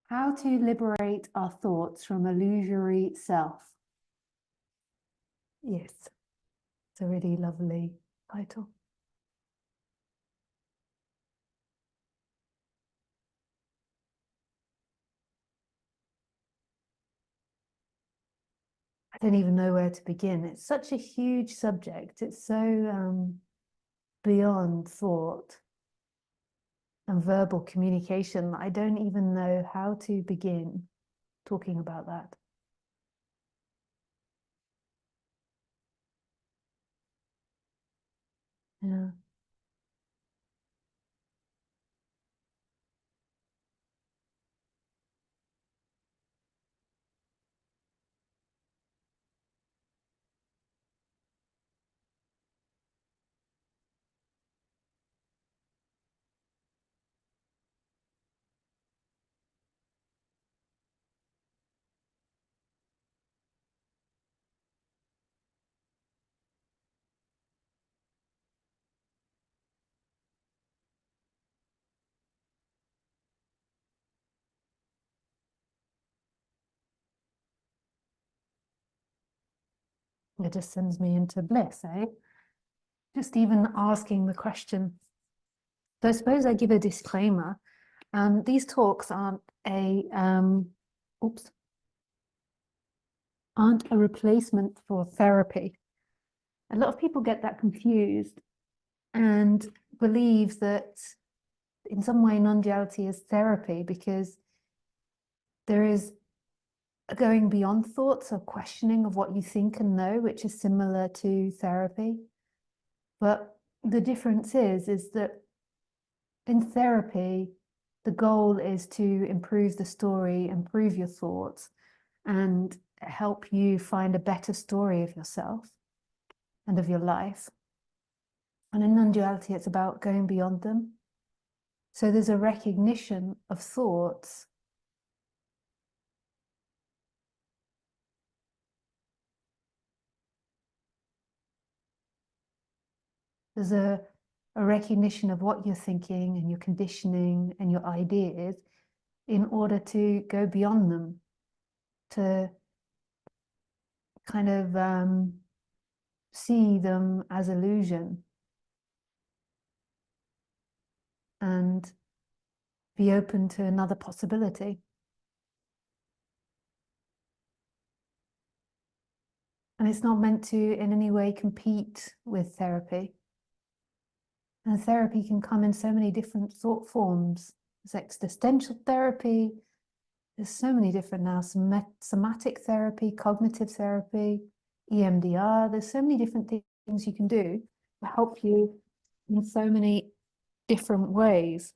How to liberate our thoughts from illusory self. Yes, it's a really lovely title. I don't even know where to begin. It's such a huge subject. It's so beyond thought and verbal communication that I don't even know how to begin talking about that. Yeah. It just sends me into bliss, eh? Just even asking the question. So I suppose I give a disclaimer. These talks aren't aren't a replacement for therapy. A lot of people get that confused and believe that in some way non-duality is therapy because there is a going beyond thoughts or questioning of what you think and know, which is similar to therapy. But the difference is that in therapy, the goal is to improve the story, improve your thoughts, and help you find a better story of yourself and of your life. And in non-duality, it's about going beyond them. So there's a recognition of thoughts there's a recognition of what you're thinking and your conditioning and your ideas in order to go beyond them, to kind of see them as illusion and be open to another possibility. And it's not meant to in any way compete with therapy. And therapy can come in so many different thought forms. There's existential therapy. There's so many different now, somatic therapy, cognitive therapy, EMDR. There's so many different things you can do to help you in so many different ways.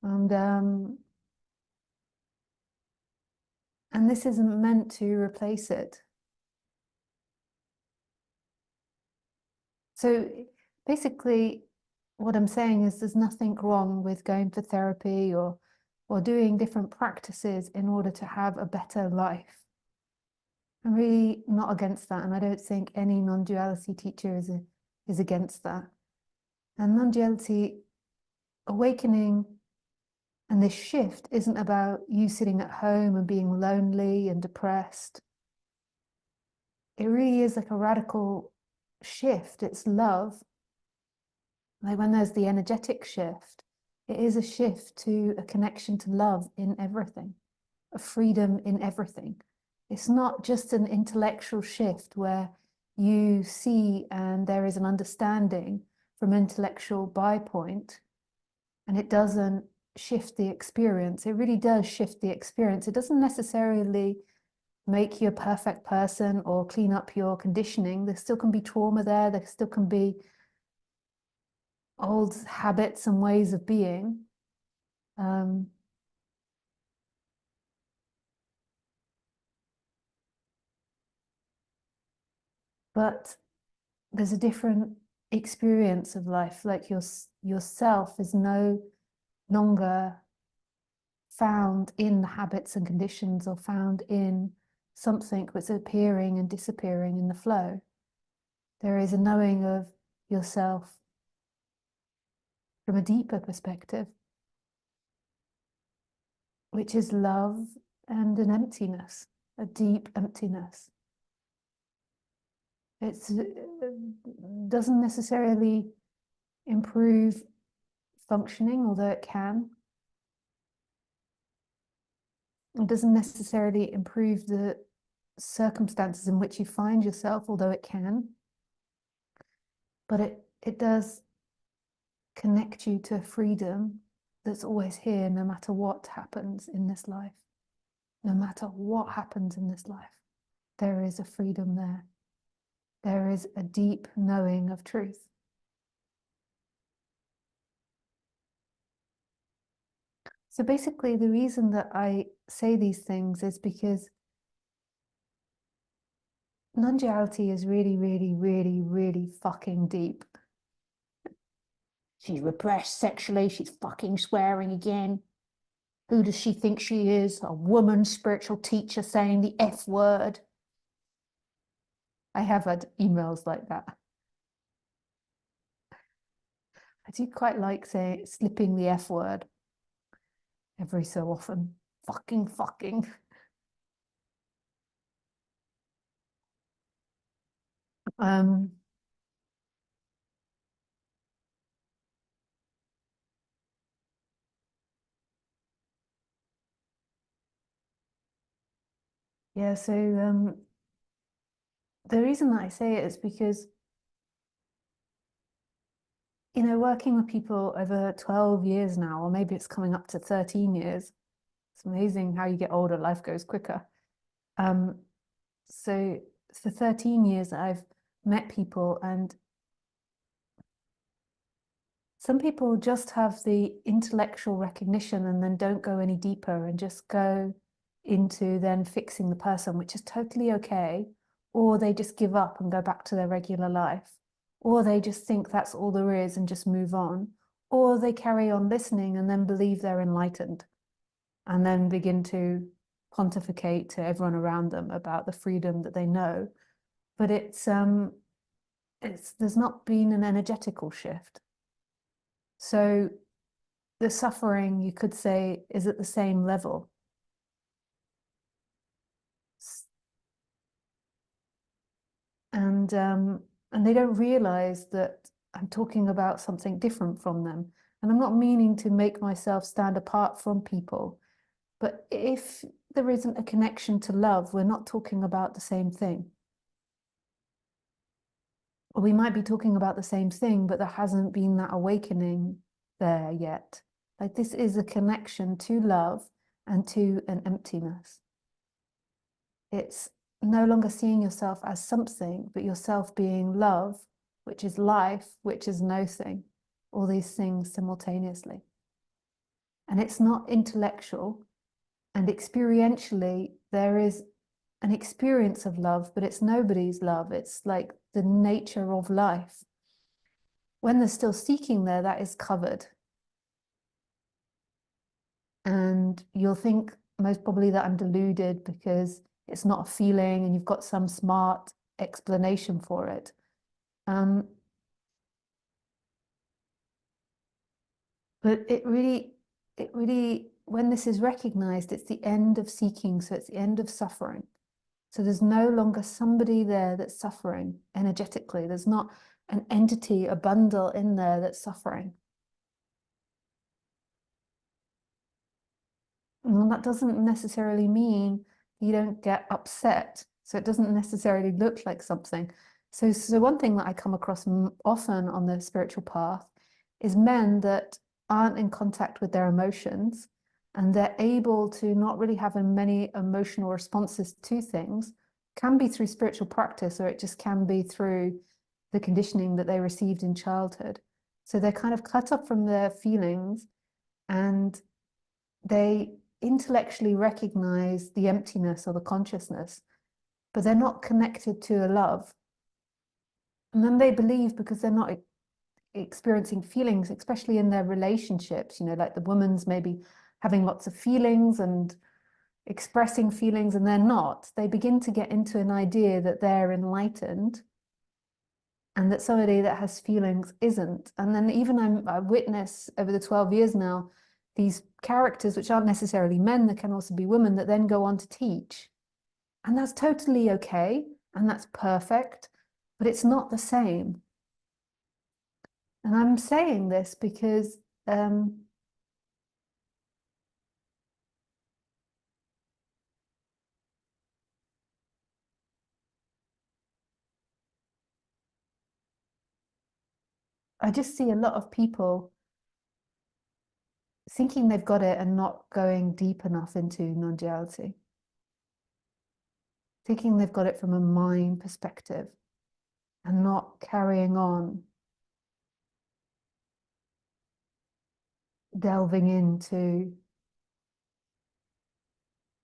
And this isn't meant to replace it. So basically, what I'm saying is there's nothing wrong with going for therapy or doing different practices in order to have a better life. I'm really not against that, and I don't think any non-duality teacher is against that. And non-duality awakening and this shift isn't about you sitting at home and being lonely and depressed. It really is like a radical shift. It's love. Like when there's the energetic shift, it is a shift to a connection to love in everything, a freedom in everything. It's not just an intellectual shift where you see and there is an understanding from intellectual bypoint, and it doesn't shift the experience. It really does shift the experience. It doesn't necessarily make you a perfect person or clean up your conditioning. There still can be trauma there. There still can be old habits and ways of being. But there's a different experience of life. Like yourself is no longer found in the habits and conditions or found in something that's appearing and disappearing in the flow. There is a knowing of yourself from a deeper perspective. which is love and an emptiness, a deep emptiness. It doesn't necessarily improve functioning, although it can. It doesn't necessarily improve the circumstances in which you find yourself, although it can. But it does connect you to freedom that's always here, no matter what happens in this life. No matter what happens in this life, there is a freedom there. There is a deep knowing of truth. So basically, the reason that I say these things is because non-duality is really, really, really, really fucking deep. She's repressed sexually. She's fucking swearing again. Who does she think she is? A woman spiritual teacher saying the F word. I have had emails like that. I do quite like slipping the F word every so often. Fucking. Yeah, so the reason that I say it is because, you know, working with people over 12 years now, or maybe it's coming up to 13 years. It's amazing how you get older, life goes quicker. So for 13 years, I've met people, and some people just have the intellectual recognition and then don't go any deeper and just go into then fixing the person, which is totally okay. Or they just give up and go back to their regular life. Or they just think that's all there is and just move on. Or they carry on listening and then believe they're enlightened and then begin to pontificate to everyone around them about the freedom that they know. But there's not been an energetical shift. So the suffering, you could say, is at the same level. And they don't realize that I'm talking about something different from them. And I'm not meaning to make myself stand apart from people. But if there isn't a connection to love, we're not talking about the same thing. Or we might be talking about the same thing, but there hasn't been that awakening there yet. Like, this is a connection to love and to an emptiness. It's no longer seeing yourself as something, but yourself being love, which is life, which is no thing, all these things simultaneously. And it's not intellectual, and experientially there is an experience of love, but it's nobody's love. It's like the nature of life. When there's still seeking there, that is covered. And you'll think most probably that I'm deluded because it's not a feeling and you've got some smart explanation for it. But it really, when this is recognized, it's the end of seeking. So it's the end of suffering. So there's no longer somebody there that's suffering energetically. There's not an entity, a bundle in there that's suffering. And that doesn't necessarily mean you don't get upset. So it doesn't necessarily look like something. So one thing that I come across often on the spiritual path is men that aren't in contact with their emotions, and they're able to not really have many emotional responses to things. Can be through spiritual practice, or it just can be through the conditioning that they received in childhood. So they're kind of cut off from their feelings, and they intellectually recognize the emptiness or the consciousness, but they're not connected to a love. And then they believe, because they're not experiencing feelings, especially in their relationships, you know, like the woman's maybe having lots of feelings and expressing feelings, and they're not. They begin to get into an idea that they're enlightened and that somebody that has feelings isn't. And then even I witness over the 12 years now, these characters, which aren't necessarily men, that can also be women, that then go on to teach. And that's totally okay, and that's perfect, but it's not the same. And I'm saying this because I just see a lot of people thinking they've got it and not going deep enough into non-duality, thinking they've got it from a mind perspective and not carrying on delving into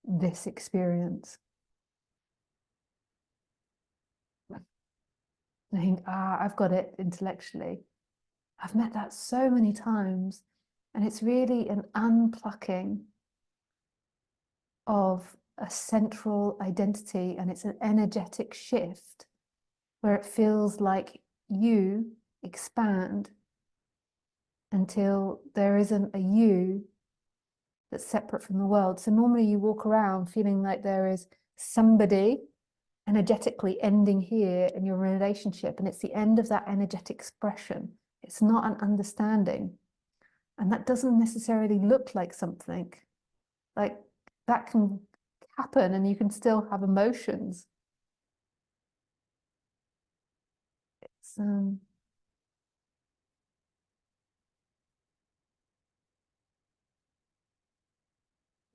this experience. I think, I've got it intellectually. I've met that so many times, and it's really an unplucking of a central identity, and it's an energetic shift where it feels like you expand until there isn't a you that's separate from the world. So normally you walk around feeling like there is somebody energetically ending here in your relationship, and it's the end of that energetic expression. It's not an understanding, and that doesn't necessarily look like something. Like, that can happen and you can still have emotions. It's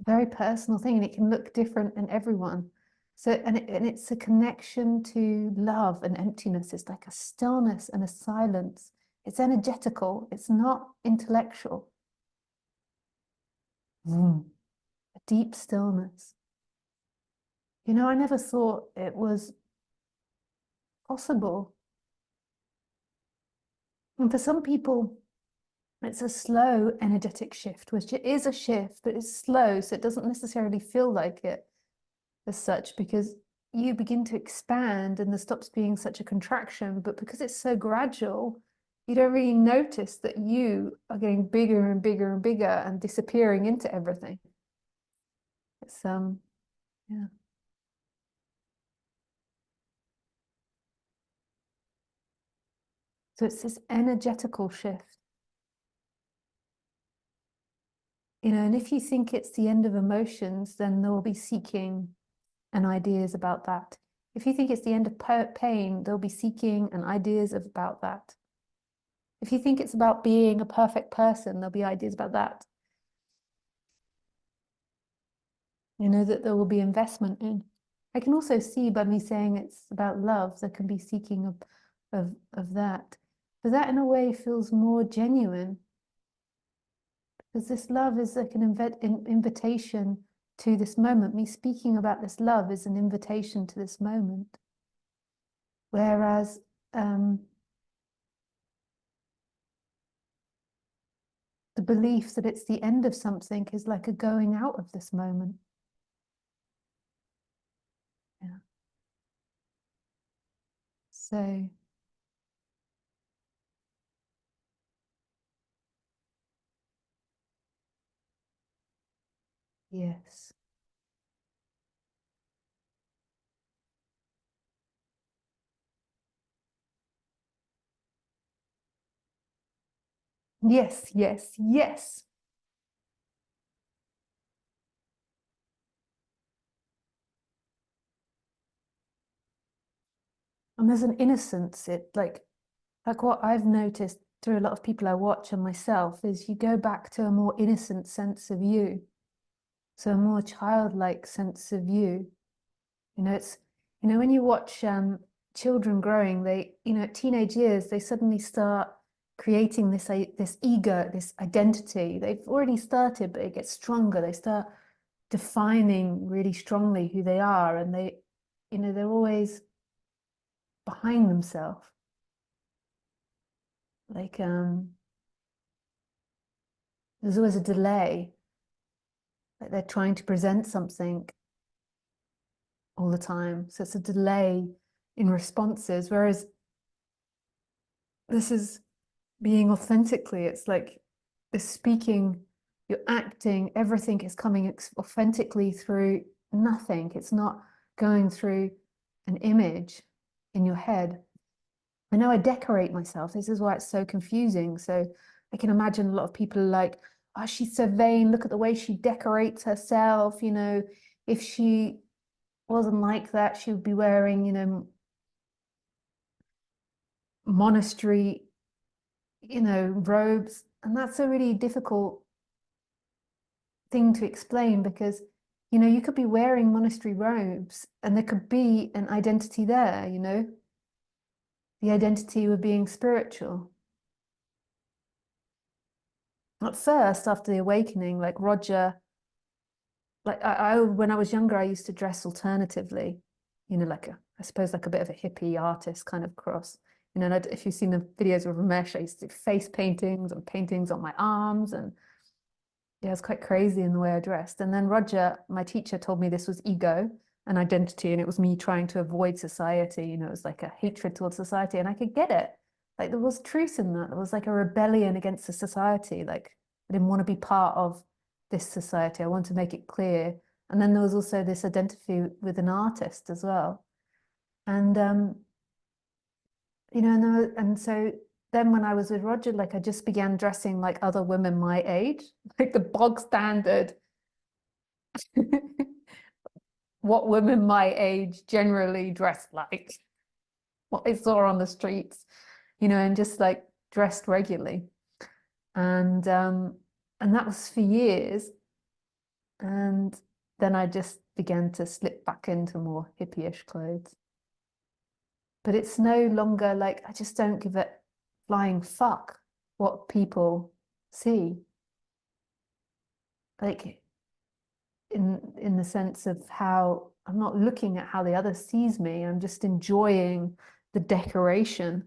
very personal thing, and it can look different in everyone. So, and it's a connection to love and emptiness. It's like a stillness and a silence. It's energetical. It's not intellectual. A deep stillness. You know, I never thought it was possible. And for some people, it's a slow energetic shift, which it is a shift, but it's slow, so it doesn't necessarily feel like it as such, because you begin to expand and there stops being such a contraction. But because it's so gradual, you don't really notice that you are getting bigger and bigger and bigger and disappearing into everything. It's yeah. So it's this energetical shift. You know, and if you think it's the end of emotions, then there will be seeking and ideas about that. If you think it's the end of pain, there'll be seeking and ideas about that. If you think it's about being a perfect person, there'll be ideas about that. You know, that there will be investment in. I can also see by me saying it's about love, there can be seeking of that. But that in a way feels more genuine, because this love is like an invitation to this moment. Me speaking about this love is an invitation to this moment. Whereas the belief that it's the end of something is like a going out of this moment. Yeah. So yes. Yes, yes, yes. And there's an innocence, it like what I've noticed through a lot of people I watch and myself is you go back to a more innocent sense of you. So a more childlike sense of you. You know, it's, you know, when you watch children growing, they, you know, at teenage years, they suddenly start creating this ego, this identity. They've already started, but it gets stronger. They start defining really strongly who they are, and they, you know, they're always behind themselves. Like there's always a delay. Like they're trying to present something all the time. So it's a delay in responses. Whereas this is being authentically, it's like this speaking you're acting, everything is coming authentically through nothing. It's not going through an image in your head. I know I decorate myself. This is why it's so confusing. So I can imagine a lot of people like, oh, she's so vain. Look at the way she decorates herself. You know, if she wasn't like that, she would be wearing, you know, monastery, you know, robes. And that's a really difficult thing to explain because, you know, you could be wearing monastery robes and there could be an identity there, you know, the identity of being spiritual. At first, after the awakening, like Roger, like when I was younger, I used to dress alternatively, you know, like I suppose like a bit of a hippie artist kind of cross. You know, and if you've seen the videos of Ramesh, I used to do face paintings and paintings on my arms, and yeah, it's quite crazy in the way I dressed. And then Roger, my teacher, told me this was ego and identity, and it was me trying to avoid society. You know, it was like a hatred towards society, and I could get it. Like there was truth in that. There was like a rebellion against the society. Like I didn't want to be part of this society. I wanted to make it clear. And then there was also this identity with an artist as well. And you know, and so then when I was with Roger, like I just began dressing like other women my age, like the bog standard, what women my age generally dress like, what I saw on the streets, you know, and just like dressed regularly. And that was for years. And then I just began to slip back into more hippie-ish clothes. But it's no longer like, I just don't give a flying fuck what people see. Like in the sense of how I'm not looking at how the other sees me. I'm just enjoying the decoration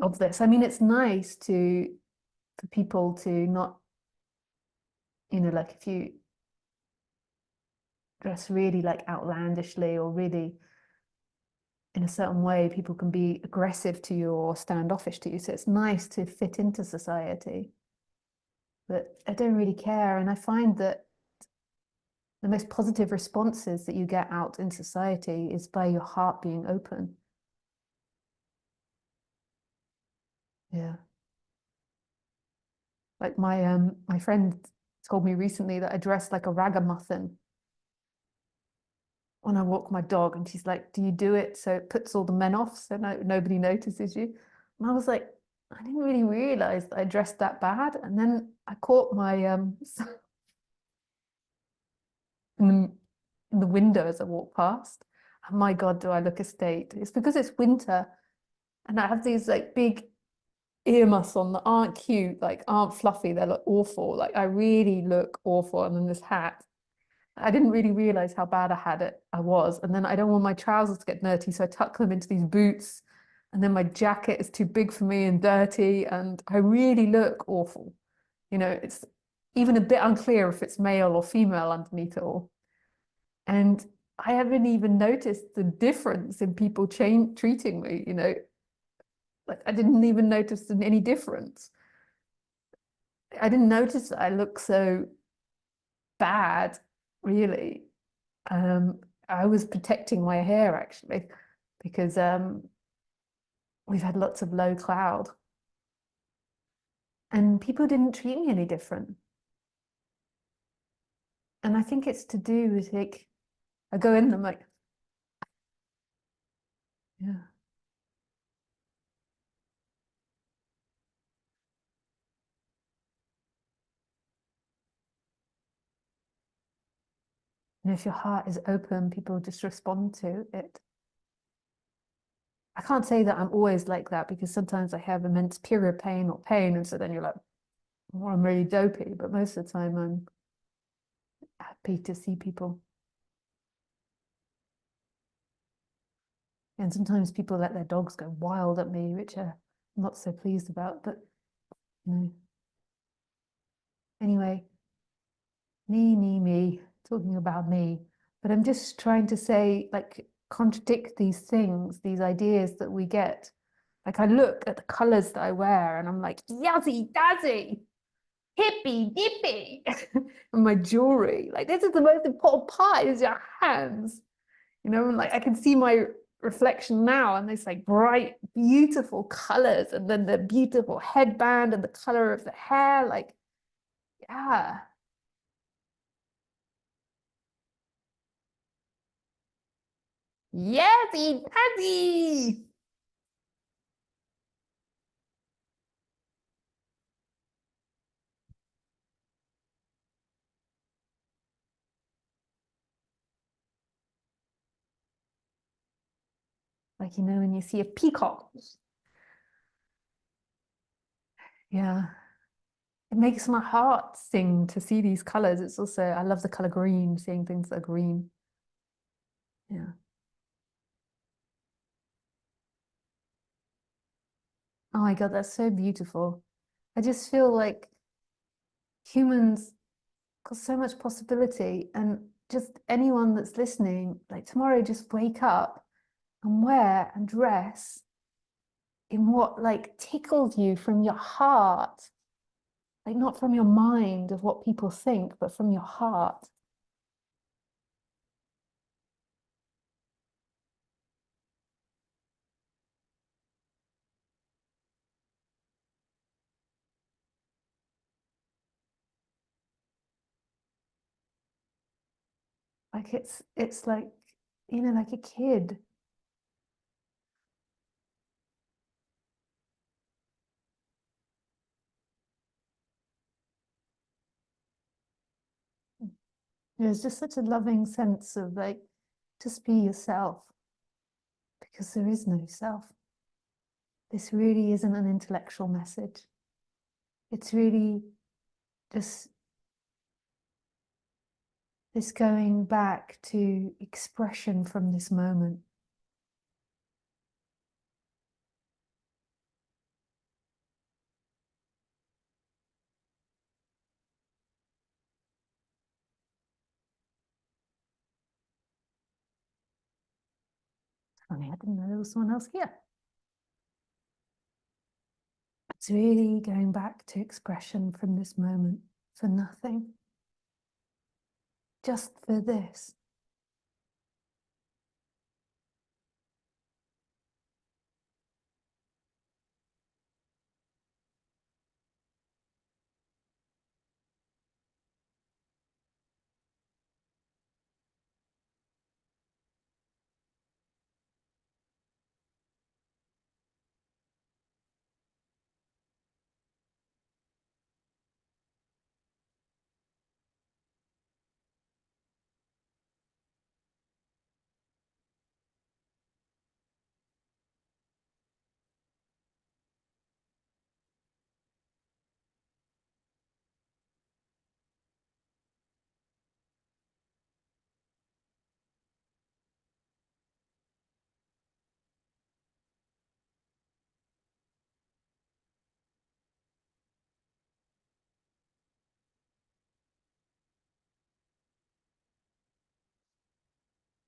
of this. I mean, it's nice for people to not, you know, like if you dress really like outlandishly or really in a certain way, people can be aggressive to you or standoffish to you. So it's nice to fit into society. But I don't really care. And I find that the most positive responses that you get out in society is by your heart being open. Yeah. Like my friend told me recently that I dress like a ragamuffin when I walk my dog, and she's like, "Do you do it so it puts all the men off so nobody notices you?" And I was like, I didn't really realize that I dressed that bad. And then I caught my in the, in the window as I walked past. And my God, do I look a state? It's because it's winter and I have these like big earmuffs on that aren't cute, like aren't fluffy. They look awful. Like I really look awful. And then this hat. I didn't really realize how bad I had it. I was. And then I don't want my trousers to get dirty, so I tuck them into these boots. And then my jacket is too big for me and dirty. And I really look awful. You know, it's even a bit unclear if it's male or female underneath it all. And I haven't even noticed the difference in people treating me, you know, like I didn't even notice any difference. I didn't notice that I look so bad, really. I was protecting my hair actually, because we've had lots of low cloud and people didn't treat me any different. And I think it's to do with like, I go in and I'm like, yeah. And if your heart is open, people just respond to it. I can't say that I'm always like that because sometimes I have immense period pain or pain. And so then you're like, well, I'm really dopey. But most of the time I'm happy to see people. And sometimes people let their dogs go wild at me, which I'm not so pleased about. But, you know, anyway, me, talking about me. But I'm just trying to say, like, contradict these things, these ideas that we get. Like, I look at the colors that I wear and I'm like, yazzy, dazzy. hippy dippy. And my jewelry, like this is the most important part, is your hands. You know, and like I can see my reflection now, and this like bright, beautiful colors, and then the beautiful headband and the color of the hair, like, yeah. Yesy pazzy. Like, you know, when you see a peacock. Yeah. It makes my heart sing to see these colors. It's also, I love the color green, seeing things that are green. Yeah. Oh my God, that's so beautiful. I just feel like humans got so much possibility, and just anyone that's listening, like tomorrow, just wake up and wear and dress in what like tickles you from your heart, like not from your mind of what people think, but from your heart. Like it's like, you know, like a kid. There's just such a loving sense of like, just be yourself, because there is no self. This really isn't an intellectual message. It's really just this going back to expression from this moment. Funny, I didn't know there was someone else here. It's really going back to expression from this moment, for nothing, just for this.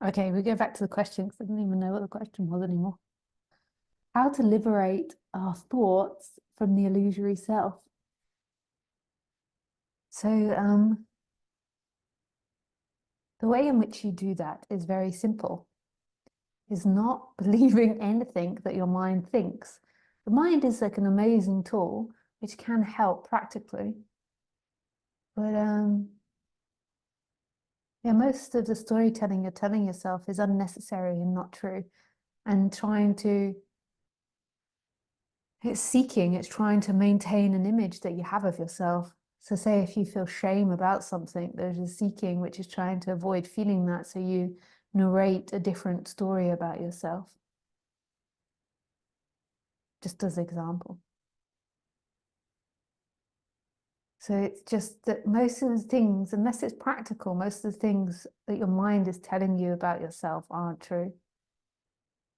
Okay, we go back to the question because I didn't even know what the question was anymore. How to liberate our thoughts from the illusory self. So the way in which you do that is very simple. Is not believing anything that your mind thinks. The mind is like an amazing tool which can help practically. But yeah, most of the storytelling you're telling yourself is unnecessary and not true. And it's seeking, it's trying to maintain an image that you have of yourself. So say if you feel shame about something, there's a seeking which is trying to avoid feeling that, so you narrate a different story about yourself. Just as an example. So it's just that most of the things, unless it's practical, most of the things that your mind is telling you about yourself aren't true.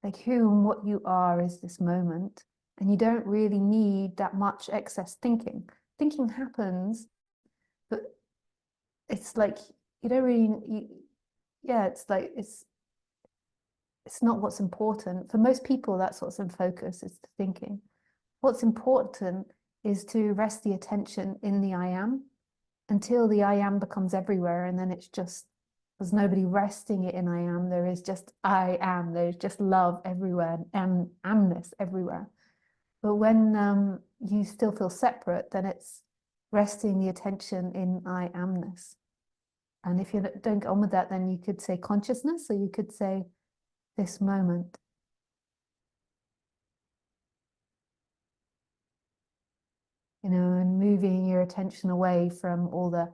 Like who and what you are is this moment, and you don't really need that much excess thinking. Thinking happens, but it's like you don't really, yeah, it's like it's not what's important. For most people, that's what's in focus, is the thinking. What's important is to rest the attention in the I am until the I am becomes everywhere, and then it's just, there's nobody resting it in I am, there is just I am, there's just love everywhere and amness everywhere. But when you still feel separate, then it's resting the attention in I amness. And if you don't get on with that, then you could say consciousness, or you could say this moment. You know, and moving your attention away from all the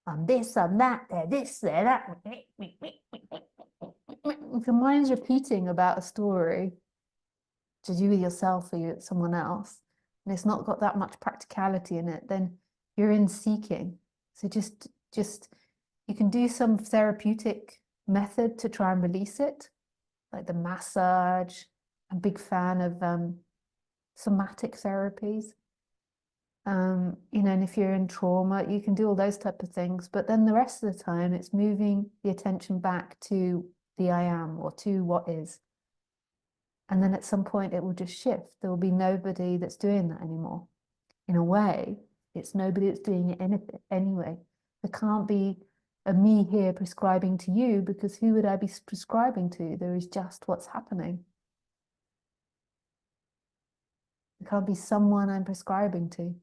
I'm this, I'm that, they're this, they're that. If your mind's repeating about a story to do with yourself or someone else, and it's not got that much practicality in it, then you're in seeking. So just you can do some therapeutic method to try and release it, like the massage. I'm a big fan of somatic therapies. You know, and if you're in trauma, you can do all those type of things. But then the rest of the time, it's moving the attention back to the I am, or to what is. And then at some point, it will just shift. There will be nobody that's doing that anymore. In a way, it's nobody that's doing it anyway. There can't be a me here prescribing to you, because who would I be prescribing to? There is just what's happening. There can't be someone I'm prescribing to.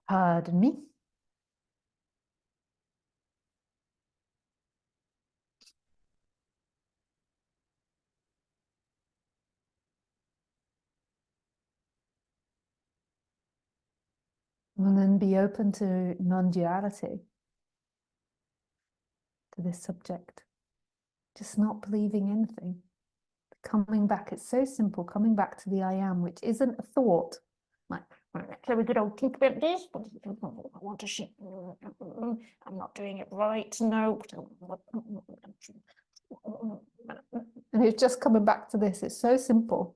Pardon me. And then be open to non-duality, to this subject. Just not believing anything. Coming back, it's so simple, coming back to the I am, which isn't a thought. Like, so we could all think about this, but I want to shit. I'm not doing it right, no. And it's just coming back to this, it's so simple.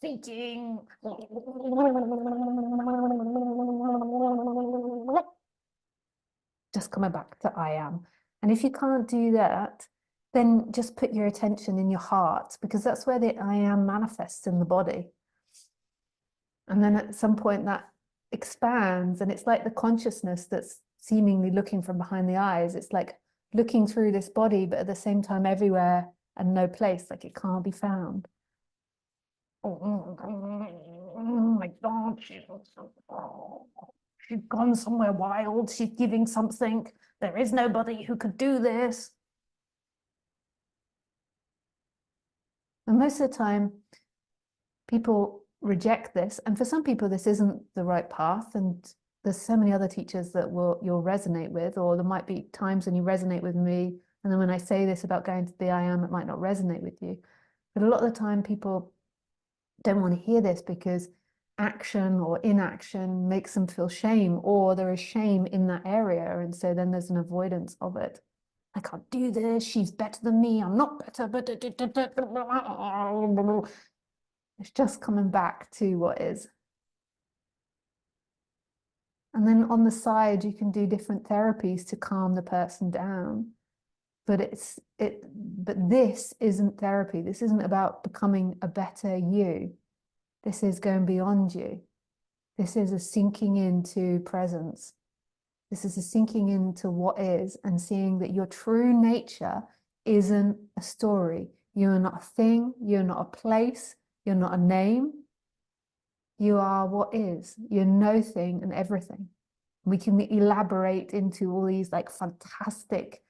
Thinking. Just coming back to I am. And if you can't do that, then just put your attention in your heart, because that's where the I am manifests in the body. And then at some point that expands, and it's like the consciousness that's seemingly looking from behind the eyes. It's like looking through this body, but at the same time everywhere and no place, like it can't be found. Oh my God, she's gone somewhere wild, she's giving something, there is nobody who could do this. And most of the time, people reject this. And for some people, this isn't the right path. And there's so many other teachers that you'll resonate with, or there might be times when you resonate with me. And then when I say this about going to the I am, it might not resonate with you. But a lot of the time, people don't want to hear this because action or inaction makes them feel shame, or there is shame in that area. And so then there's an avoidance of it. I can't do this, she's better than me, I'm not better, but it's just coming back to what is. And then on the side, you can do different therapies to calm the person down. But but this isn't therapy. This isn't about becoming a better you. This is going beyond you. This is a sinking into presence. This is a sinking into what is, and seeing that your true nature isn't a story. You're not a thing. You're not a place. You're not a name. You are what is. You're no thing and everything. We can elaborate into all these like fantastic,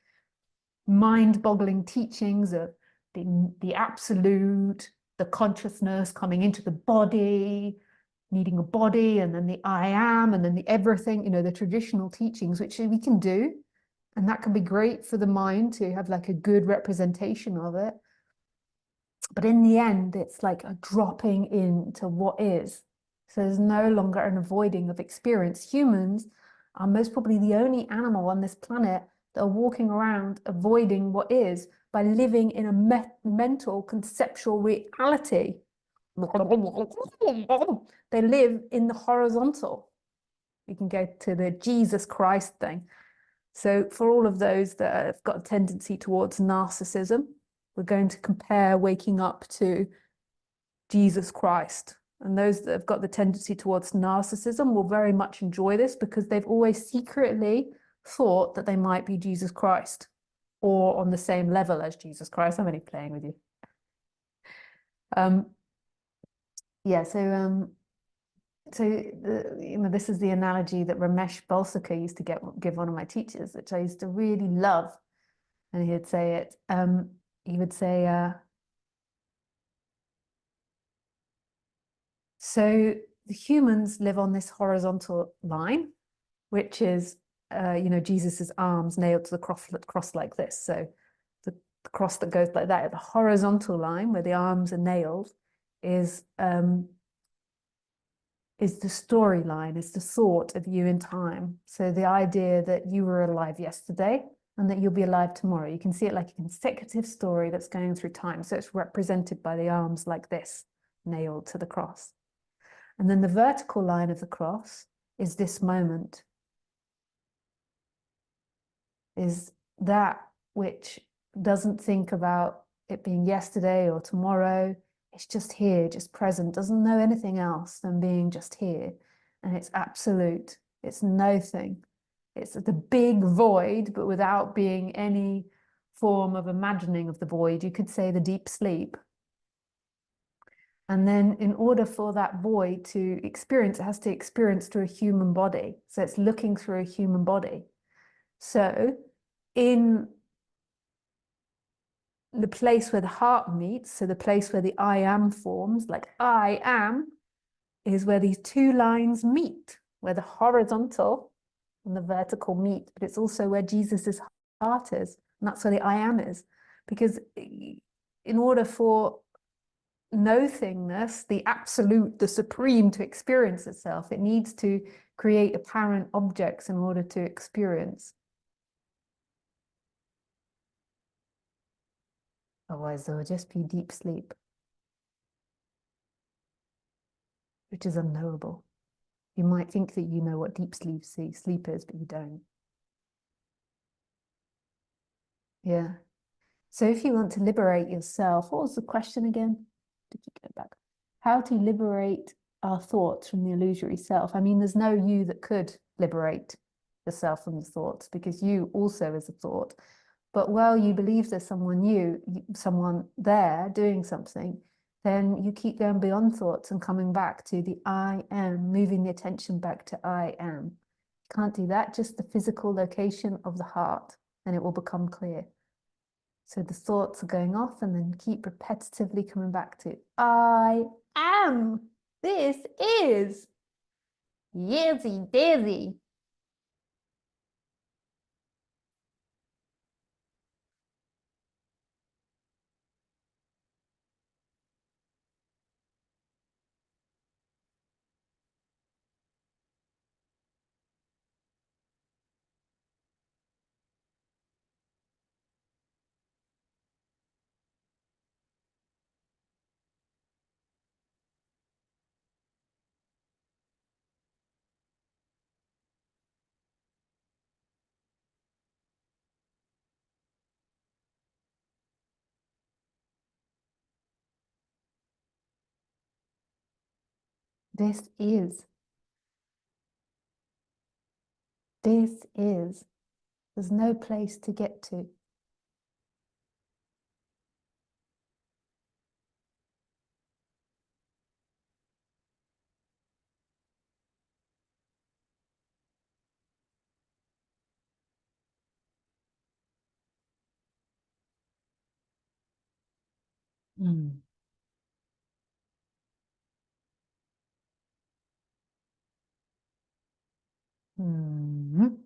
mind-boggling teachings of the absolute, the consciousness coming into the body, needing a body, and then the I am, and then the everything, you know, the traditional teachings, which we can do. And that can be great for the mind to have like a good representation of it. But in the end, it's like a dropping into what is. So there's no longer an avoiding of experience. Humans are most probably the only animal on this planet that are walking around avoiding what is by living in a mental, conceptual reality. They live in the horizontal. You can go to the Jesus Christ thing. So for all of those that have got a tendency towards narcissism, we're going to compare waking up to Jesus Christ. And those that have got the tendency towards narcissism will very much enjoy this because they've always secretly thought that they might be Jesus Christ or on the same level as Jesus Christ. I'm only playing with you. Yeah, so this is the analogy that Ramesh Balsekar used to give one of my teachers, which I used to really love. And he would say it, he would say, so the humans live on this horizontal line, which is, Jesus's arms nailed to the cross like this. So the cross that goes like that, the horizontal line where the arms are nailed is the storyline, is the thought of you in time. So the idea that you were alive yesterday and that you'll be alive tomorrow. You can see it like a consecutive story that's going through time. So it's represented by the arms like this, nailed to the cross. And then the vertical line of the cross is this moment, is that which doesn't think about it being yesterday or tomorrow. It's just here, just present, doesn't know anything else than being just here. And it's absolute, it's nothing. It's the big void, but without being any form of imagining of the void. You could say the deep sleep. And then in order for that void to experience, it has to experience through a human body. So it's looking through a human body. So in the place where the heart meets, so the place where the I am forms, like I am, is where these two lines meet, where the horizontal and the vertical meet, but it's also where Jesus's heart is, and that's where the I am is. Because in order for nothingness, the absolute, the supreme, to experience itself, it needs to create apparent objects in order to experience. Otherwise, there will just be deep sleep, which is unknowable. You might think that you know what deep sleep is, but you don't. Yeah. So if you want to liberate yourself, what was the question again? To keep going back. How to liberate our thoughts from the illusory self. I mean, there's no you that could liberate yourself from the thoughts because you also is a thought. But while you believe there's someone there doing something, then you keep going beyond thoughts and coming back to the I am, moving the attention back to I am. You can't do that, just the physical location of the heart, and it will become clear. So the thoughts are going off and then keep repetitively coming back to I am. This is Yizzy Dizzy. This is. This is. There's no place to get to. Mm. Mm.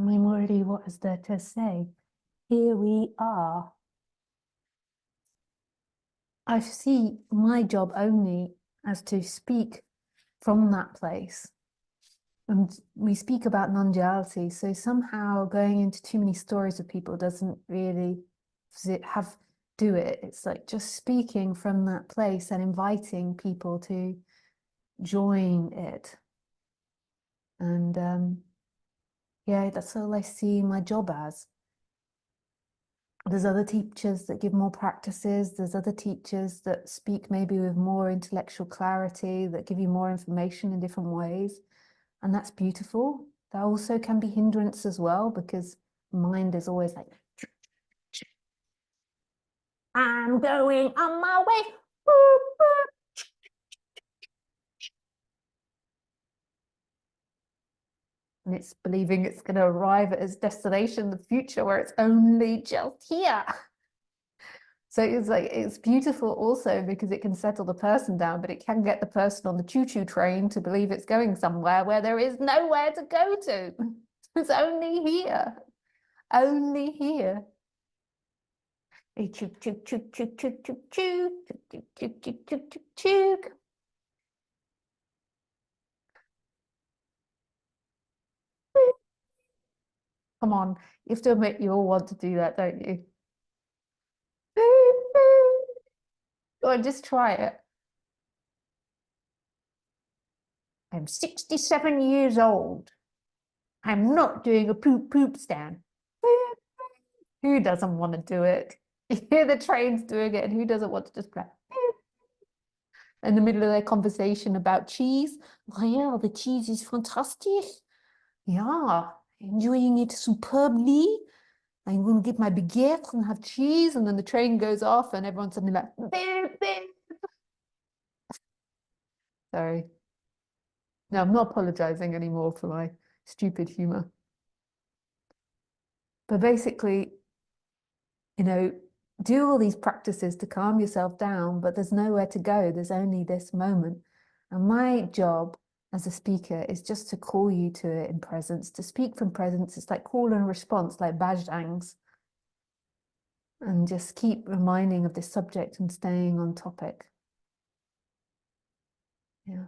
I mean, really, what is there to say? Here we are. I see my job only as to speak from that place. And we speak about non-duality, so somehow going into too many stories with people doesn't really do it. It's like just speaking from that place and inviting people to join it. And yeah, that's all I see my job as. There's other teachers that give more practices. There's other teachers that speak maybe with more intellectual clarity, that give you more information in different ways. And that's beautiful. That also can be hindrance as well, because mind is always like, I'm going on my way. Boop, boop. And it's believing it's going to arrive at its destination in the future where it's only just here. So it's like, it's beautiful also because it can settle the person down, but it can get the person on the choo-choo train to believe it's going somewhere where there is nowhere to go to. It's only here. Only here. Choo choo choo choo choo choo choo choo choo choo choo choo choo. Come on, you have to admit you all want to do that, don't you? Go on, just try it. I'm 67 years old. I'm not doing a poop stand. Who doesn't want to do it? You hear the trains doing it, and who doesn't want to just play? In the middle of their conversation about cheese. Oh yeah, the cheese is fantastic. Yeah, enjoying it superbly. I'm going to get my baguette and have cheese, and then the train goes off, and everyone's suddenly like, beep, beep. Sorry. No, I'm not apologizing anymore for my stupid humor. But basically, you know, do all these practices to calm yourself down, but there's nowhere to go. There's only this moment. And my job as a speaker is just to call you to it in presence. To speak from presence, it's like call and response, like bhajangs. And just keep reminding of this subject and staying on topic. Yeah.